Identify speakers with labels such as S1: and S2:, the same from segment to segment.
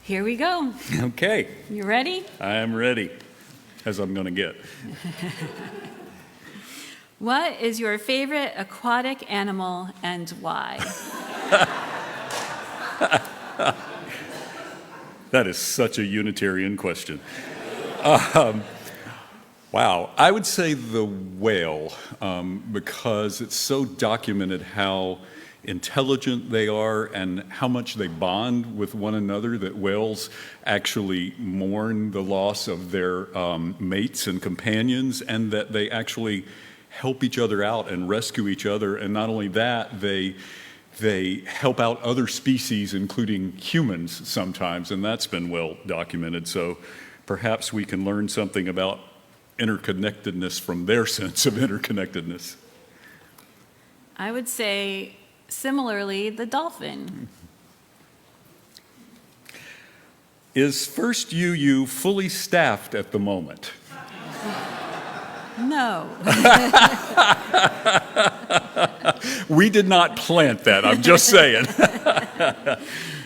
S1: Here we go.
S2: Okay,
S1: You ready?
S2: I am ready, as I'm going to get.
S1: What is your favorite aquatic animal and why?
S2: That is such a Unitarian question. Wow, I would say the whale, because it's so documented how intelligent they are and how much they bond with one another, that whales actually mourn the loss of their mates and companions, and that they actually help each other out and rescue each other. And not only that, they help out other species, including humans sometimes, and that's been well documented. So perhaps we can learn something about interconnectedness from their sense of interconnectedness.
S1: I would say, similarly, the dolphin.
S2: Is First UU fully staffed at the moment?
S1: No.
S2: We did not plant that, I'm just saying.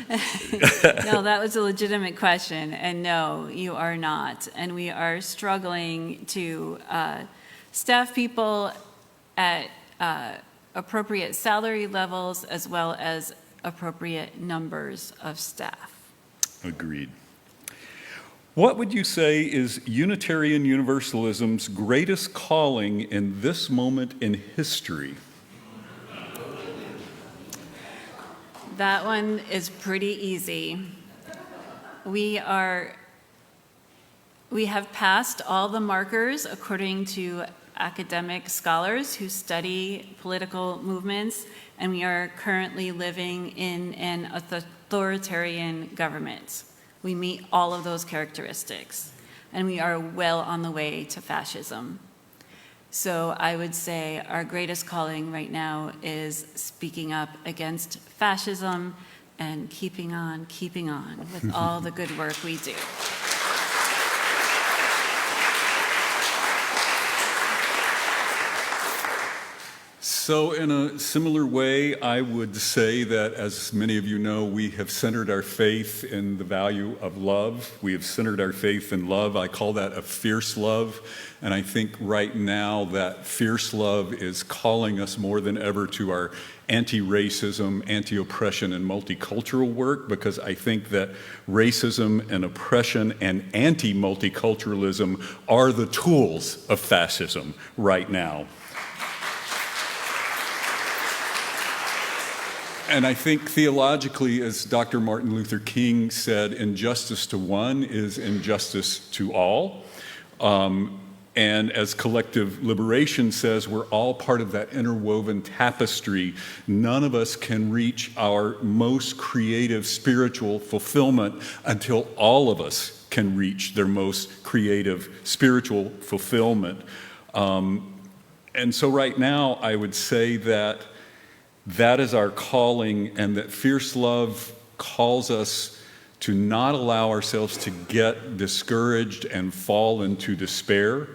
S1: No, that was a legitimate question, and no, you are not. And we are struggling to staff people at appropriate salary levels as well as appropriate numbers of staff.
S2: Agreed. What would you say is Unitarian Universalism's greatest calling in this moment in history?
S1: That one is pretty easy. We have passed all the markers according to academic scholars who study political movements, and we are currently living in an authoritarian government. We meet all of those characteristics, and we are well on the way to fascism. So I would say our greatest calling right now is speaking up against fascism and keeping on with all the good work we do.
S2: So in a similar way, I would say that, as many of you know, we have centered our faith in the value of love. We have centered our faith in love. I call that a fierce love. And I think right now that fierce love is calling us more than ever to our anti-racism, anti-oppression, and multicultural work, because I think that racism and oppression and anti-multiculturalism are the tools of fascism right now. And I think theologically, as Dr. Martin Luther King said, injustice to one is injustice to all. And as collective liberation says, we're all part of that interwoven tapestry. None of us can reach our most creative spiritual fulfillment until all of us can reach their most creative spiritual fulfillment. And so right now, I would say that is our calling, and that fierce love calls us to not allow ourselves to get discouraged and fall into despair.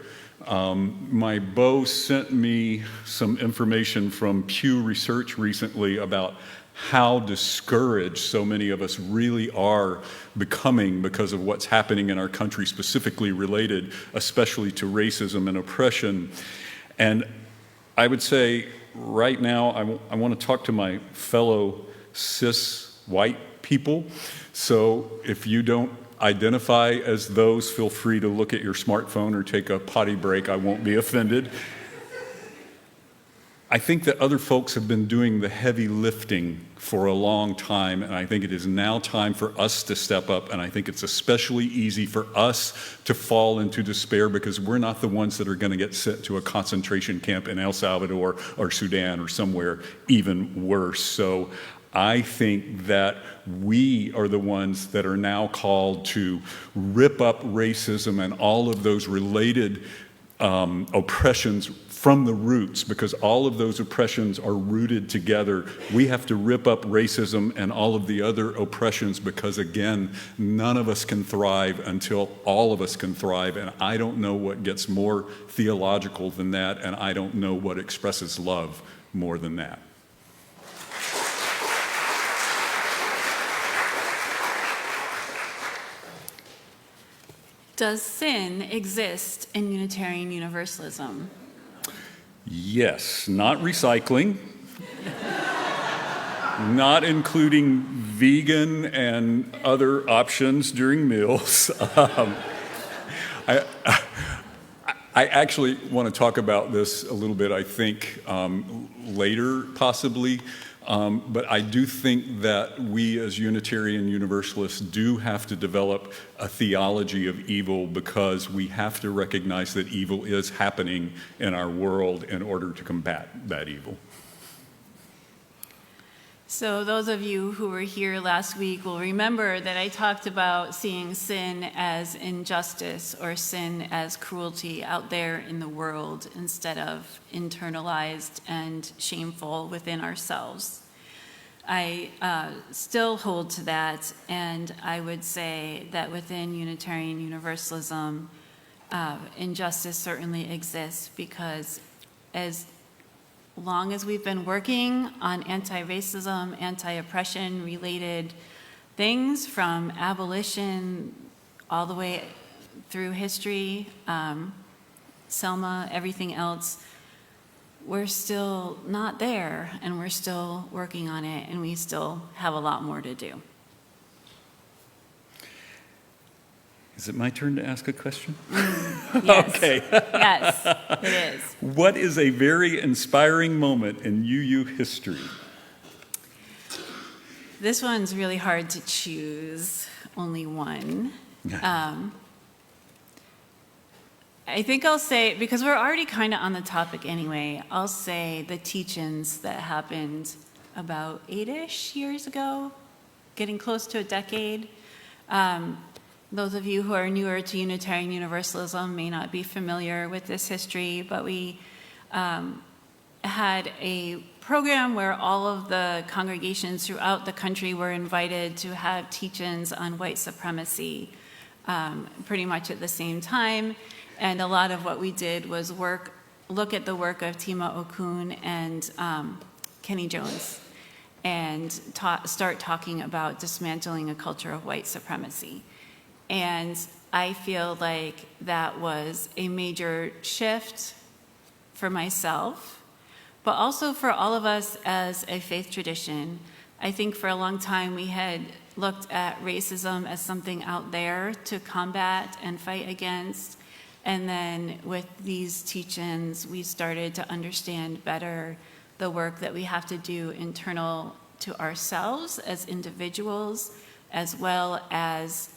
S2: My beau sent me some information from Pew Research recently about how discouraged so many of us really are becoming because of what's happening in our country, specifically related especially to racism and oppression. And I would say, right now, I want to talk to my fellow cis white people. So if you don't identify as those, feel free to look at your smartphone or take a potty break. I won't be offended. I think that other folks have been doing the heavy lifting for a long time, and I think it is now time for us to step up, and I think it's especially easy for us to fall into despair because we're not the ones that are going to get sent to a concentration camp in El Salvador or Sudan or somewhere even worse. So I think that we are the ones that are now called to rip up racism and all of those related oppressions from the roots, because all of those oppressions are rooted together. We have to rip up racism and all of the other oppressions because, again, none of us can thrive until all of us can thrive. And I don't know what gets more theological than that, and I don't know what expresses love more than that.
S1: Does sin exist in Unitarian Universalism?
S2: Yes, not recycling, not including vegan and other options during meals. I actually want to talk about this a little bit, I think, later possibly. But I do think that we as Unitarian Universalists do have to develop a theology of evil, because we have to recognize that evil is happening in our world in order to combat that evil.
S1: So those of you who were here last week will remember that I talked about seeing sin as injustice or sin as cruelty out there in the world instead of internalized and shameful within ourselves. I still hold to that, and I would say that within Unitarian Universalism, injustice certainly exists, because as long as we've been working on anti-racism, anti-oppression related things, from abolition all the way through history, Selma, everything else, we're still not there, and we're still working on it, and we still have a lot more to do.
S2: Is it my turn to ask a question?
S1: Yes.
S2: Okay.
S1: Yes, it is.
S2: What is a very inspiring moment in UU history?
S1: This one's really hard to choose, only one. I think I'll say, because we're already kind of on the topic anyway, I'll say the teach-ins that happened about 8-ish years ago, getting close to a decade. Those of you who are newer to Unitarian Universalism may not be familiar with this history, but we had a program where all of the congregations throughout the country were invited to have teach-ins on white supremacy pretty much at the same time. And a lot of what we did was look at the work of Tima Okun and Kenny Jones, and start talking about dismantling a culture of white supremacy. And I feel like that was a major shift for myself, but also for all of us as a faith tradition. I think for a long time we had looked at racism as something out there to combat and fight against. And then with these teach-ins, we started to understand better the work that we have to do internal to ourselves as individuals, as well as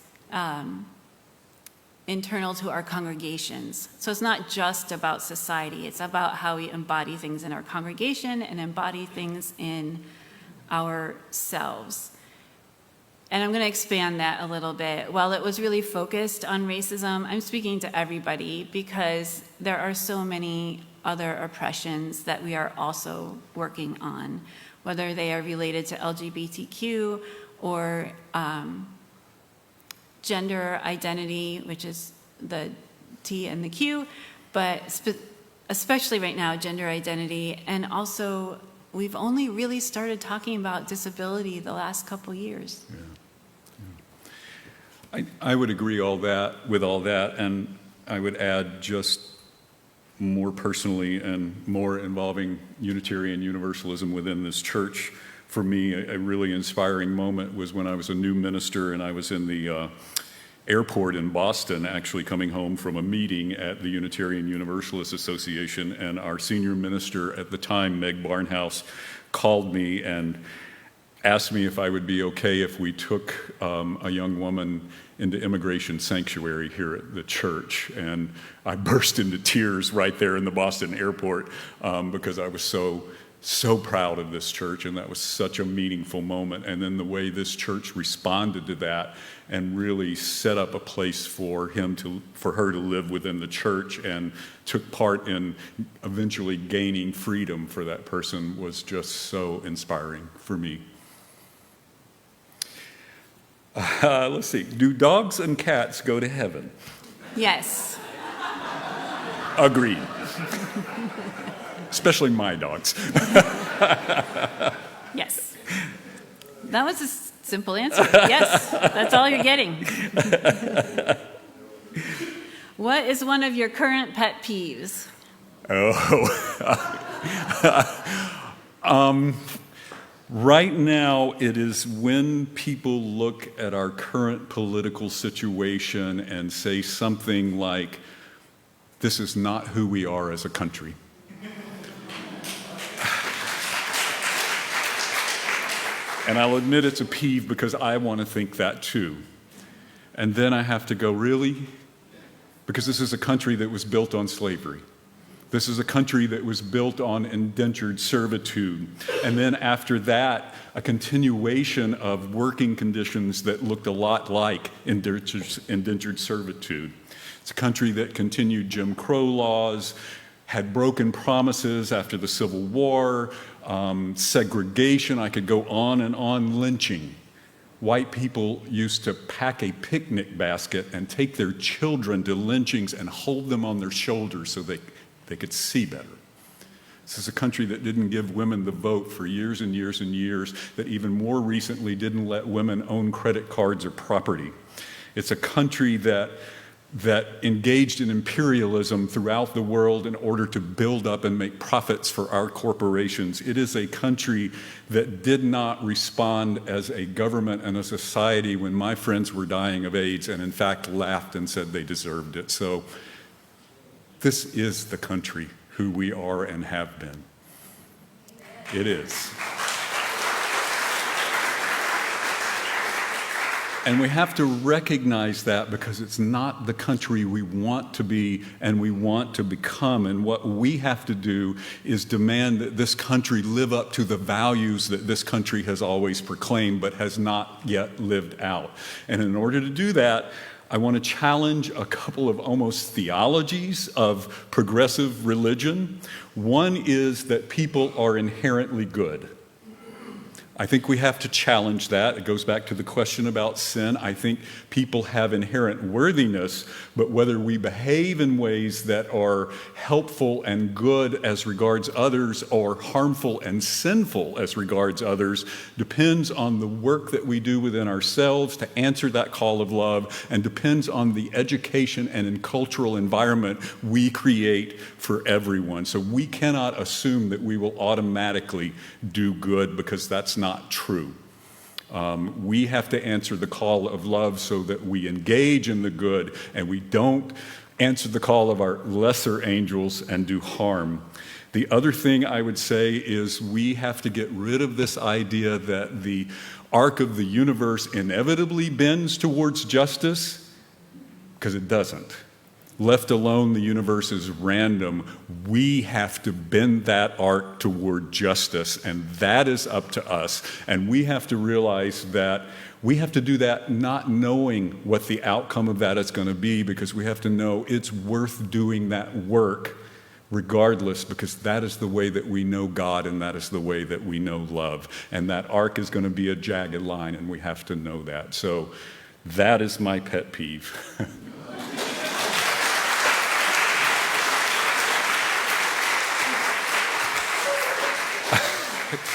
S1: internal to our congregations. So it's not just about society, it's about how we embody things in our congregation and embody things in ourselves. And I'm going to expand that a little bit. While it was really focused on racism, I'm speaking to everybody, because there are so many other oppressions that we are also working on, whether they are related to LGBTQ or gender identity, which is the T and the Q, but especially right now, gender identity. And also, we've only really started talking about disability the last couple years.
S2: Yeah. I would agree with all that, and I would add, just more personally and more involving Unitarian Universalism within this church, for me, a really inspiring moment was when I was a new minister and I was in the airport in Boston, actually coming home from a meeting at the Unitarian Universalist Association, and our senior minister at the time, Meg Barnhouse, called me and asked me if I would be okay if we took a young woman into immigration sanctuary here at the church. And I burst into tears right there in the Boston airport because I was so proud of this church, and that was such a meaningful moment. And then the way this church responded to that and really set up a place for her to live within the church, and took part in eventually gaining freedom for that person, was just so inspiring for me. Let's see. Do dogs and cats go to heaven?
S1: Yes.
S2: Agreed. Especially my dogs.
S1: Yes. That was a simple answer. Yes, that's all you're getting. What is one of your current pet peeves?
S2: Right now, it is when people look at our current political situation and say something like, "This is not who we are as a country." And I'll admit it's a peeve because I want to think that too. And then I have to go, really? Because this is a country that was built on slavery. This is a country that was built on indentured servitude. And then after that, a continuation of working conditions that looked a lot like indentured servitude. It's a country that continued Jim Crow laws, had broken promises after the Civil War, segregation, I could go on, lynching. White people used to pack a picnic basket and take their children to lynchings and hold them on their shoulders so they could see better. This is a country that didn't give women the vote for years and years and years, that even more recently didn't let women own credit cards or property. It's a country that engaged in imperialism throughout the world in order to build up and make profits for our corporations. It is a country that did not respond as a government and a society when my friends were dying of AIDS, and in fact laughed and said they deserved it. So this is the country who we are and have been. It is. And we have to recognize that because it's not the country we want to be and we want to become. And what we have to do is demand that this country live up to the values that this country has always proclaimed but has not yet lived out. And in order to do that, I want to challenge a couple of almost theologies of progressive religion. One is that people are inherently good. I think we have to challenge that. It goes back to the question about sin. I think people have inherent worthiness, but whether we behave in ways that are helpful and good as regards others or harmful and sinful as regards others depends on the work that we do within ourselves to answer that call of love, and depends on the education and cultural environment we create for everyone. So we cannot assume that we will automatically do good, because that's not true. We have to answer the call of love so that we engage in the good and we don't answer the call of our lesser angels and do harm. The other thing I would say is we have to get rid of this idea that the arc of the universe inevitably bends towards justice, because it doesn't. Left alone, the universe is random. We have to bend that arc toward justice, and that is up to us. And we have to realize that we have to do that not knowing what the outcome of that is going to be, because we have to know it's worth doing that work regardless, because that is the way that we know God and that is the way that we know love. And that arc is going to be a jagged line, and we have to know that. So that is my pet peeve.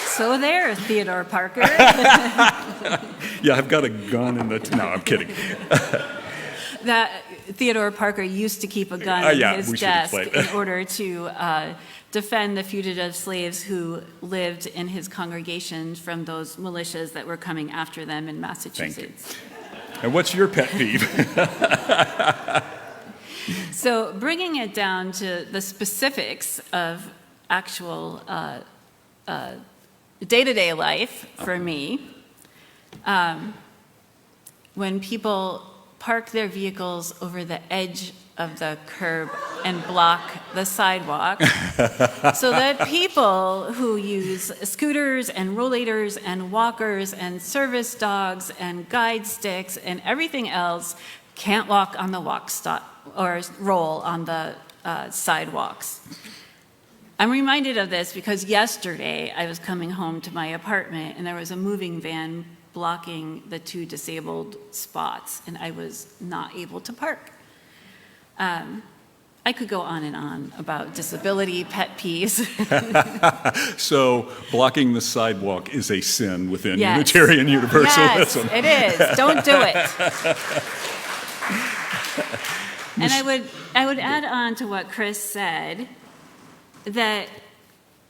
S1: So there, Theodore Parker.
S2: Yeah, I've got a gun in the... No, I'm kidding.
S1: That Theodore Parker used to keep a gun in his desk in order to defend the fugitive slaves who lived in his congregation from those militias that were coming after them in Massachusetts.
S2: And what's your pet peeve?
S1: So bringing it down to the specifics of actual day-to-day life for me, when people park their vehicles over the edge of the curb and block the sidewalk so that people who use scooters and rollators and walkers and service dogs and guide sticks and everything else can't walk on the walk stop or roll on the sidewalks. I'm reminded of this because yesterday I was coming home to my apartment and there was a moving van blocking the two disabled spots, and I was not able to park. I could go on and on about disability pet peeves.
S2: So blocking the sidewalk is a sin within Unitarian Universalism.
S1: Yes, it is. Don't do it. And I would add on to what Chris said, that,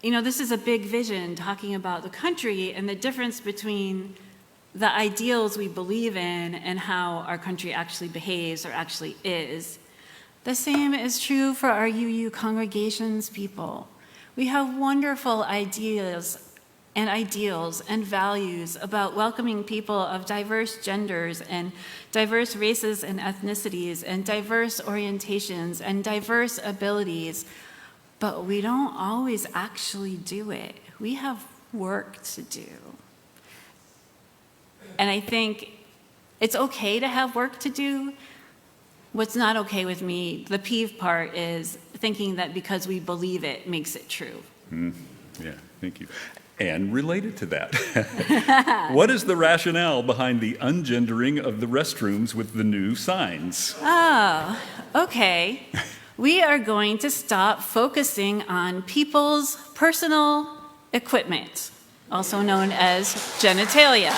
S1: this is a big vision talking about the country and the difference between the ideals we believe in and how our country actually behaves or actually is. The same is true for our UU congregations people. We have wonderful ideas and ideals and values about welcoming people of diverse genders and diverse races and ethnicities and diverse orientations and diverse abilities, but we don't always actually do it. We have work to do. And I think it's okay to have work to do. What's not okay with me, the peeve part, is thinking that because we believe it makes it true.
S2: Yeah, thank you. And related to that, what is the rationale behind the ungendering of the restrooms with the new signs?
S1: Oh, okay. We are going to stop focusing on people's personal equipment, also known as genitalia.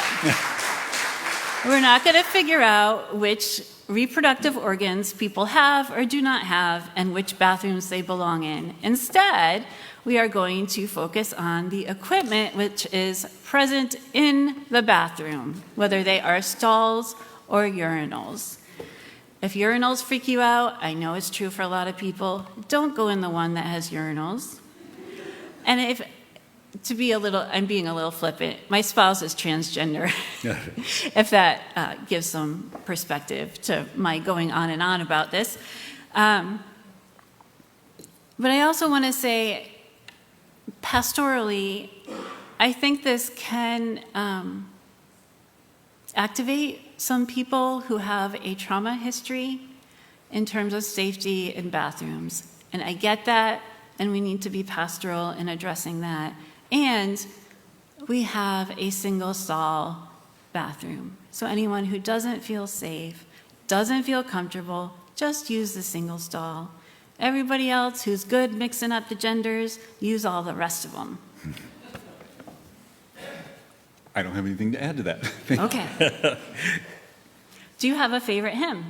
S1: We're not going to figure out which reproductive organs people have or do not have and which bathrooms they belong in. Instead, we are going to focus on the equipment which is present in the bathroom, whether they are stalls or urinals. If urinals freak you out, I know it's true for a lot of people, don't go in the one that has urinals. And I'm being a little flippant, my spouse is transgender, if that gives some perspective to my going on and on about this. But I also want to say, pastorally, I think this can activate some people who have a trauma history in terms of safety in bathrooms. And I get that, and we need to be pastoral in addressing that. And we have a single stall bathroom. So anyone who doesn't feel safe, doesn't feel comfortable, just use the single stall. Everybody else who's good mixing up the genders, use all the rest of them.
S2: I don't have anything to add to that.
S1: Okay. Do you have a favorite hymn?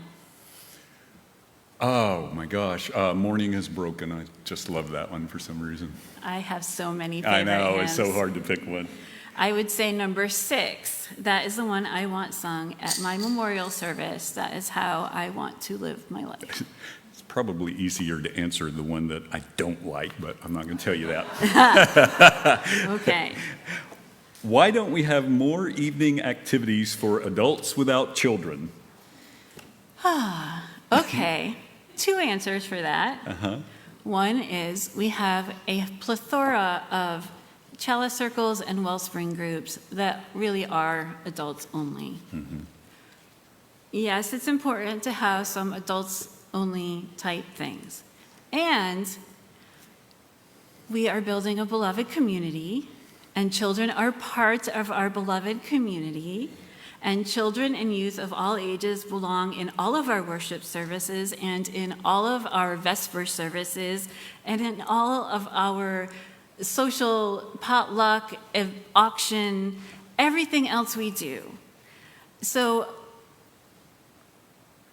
S2: Oh my gosh, Morning is Broken. I just love that one for some reason.
S1: I have so many favorite
S2: I know,
S1: hymns.
S2: it's so hard to pick one.
S1: I would say number 6. That is the one I want sung at my memorial service. That is how I want to live my life.
S2: It's probably easier to answer the one that I don't like, but I'm not going to tell you that.
S1: Okay.
S2: Why don't we have more evening activities for adults without children?
S1: Okay. 2 answers for that.
S2: Uh-huh.
S1: One is we have a plethora of chalice circles and wellspring groups that really are adults only.
S2: Mm-hmm.
S1: Yes, it's important to have some adults only type things. And we are building a beloved community, and children are part of our beloved community. And children and youth of all ages belong in all of our worship services and in all of our Vesper services and in all of our social potluck, auction, everything else we do. So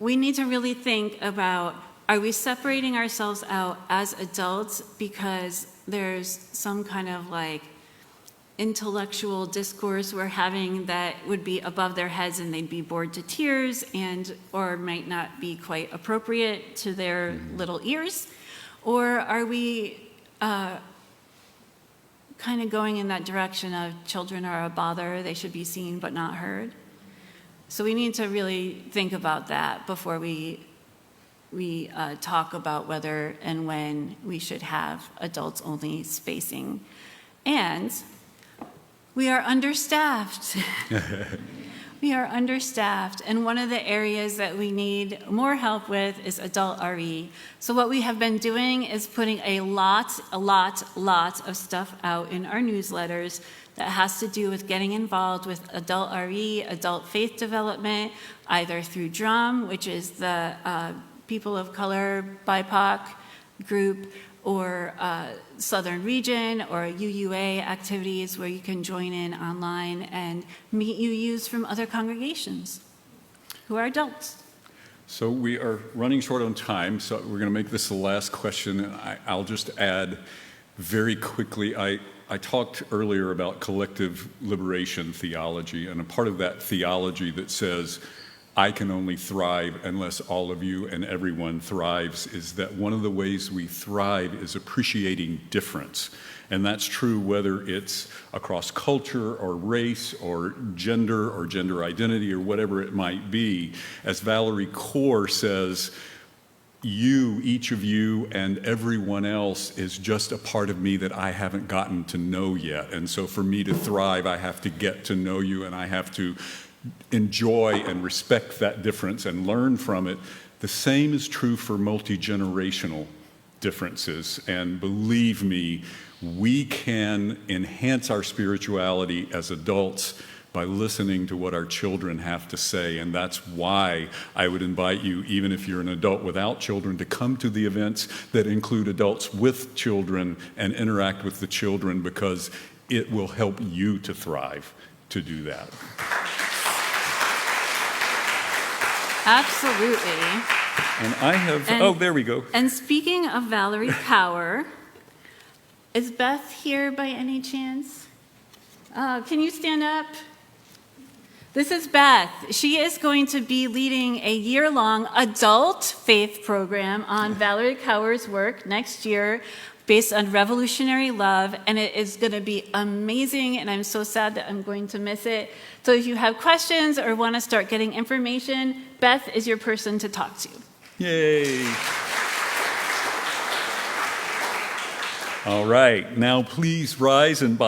S1: we need to really think about, are we separating ourselves out as adults because there's some kind of intellectual discourse we're having that would be above their heads and they'd be bored to tears or might not be quite appropriate to their little ears? Or are we kind of going in that direction of children are a bother, they should be seen but not heard? So we need to really think about that before we talk about whether and when we should have adults-only spacing. And we are understaffed. We are understaffed, and one of the areas that we need more help with is adult RE. So what we have been doing is putting a lot of stuff out in our newsletters that has to do with getting involved with adult RE, adult faith development, either through DRUM, which is the people of color, BIPOC group, or Southern Region, or UUA activities where you can join in online and meet UUs from other congregations who are adults.
S2: So we are running short on time, so we're going to make this the last question. And I'll just add very quickly, I talked earlier about collective liberation theology, and a part of that theology that says, I can only thrive unless all of you and everyone thrives, is that one of the ways we thrive is appreciating difference. And that's true whether it's across culture or race or gender identity or whatever it might be. As Valerie Kaur says, you, each of you, and everyone else is just a part of me that I haven't gotten to know yet. And so for me to thrive, I have to get to know you, and I have to enjoy and respect that difference and learn from it. The same is true for multi-generational differences. And believe me, we can enhance our spirituality as adults by listening to what our children have to say. And that's why I would invite you, even if you're an adult without children, to come to the events that include adults with children and interact with the children, because it will help you to thrive to do that.
S1: Absolutely.
S2: And I have, there we go.
S1: And speaking of Valerie Kaur, is Beth here by any chance? Can you stand up? This is Beth. She is going to be leading a year-long adult faith program on Valerie Kaur's work next year based on revolutionary love, and it is going to be amazing, and I'm so sad that I'm going to miss it. So if you have questions or want to start getting information, Beth is your person to talk to.
S2: Yay. All right, now please rise and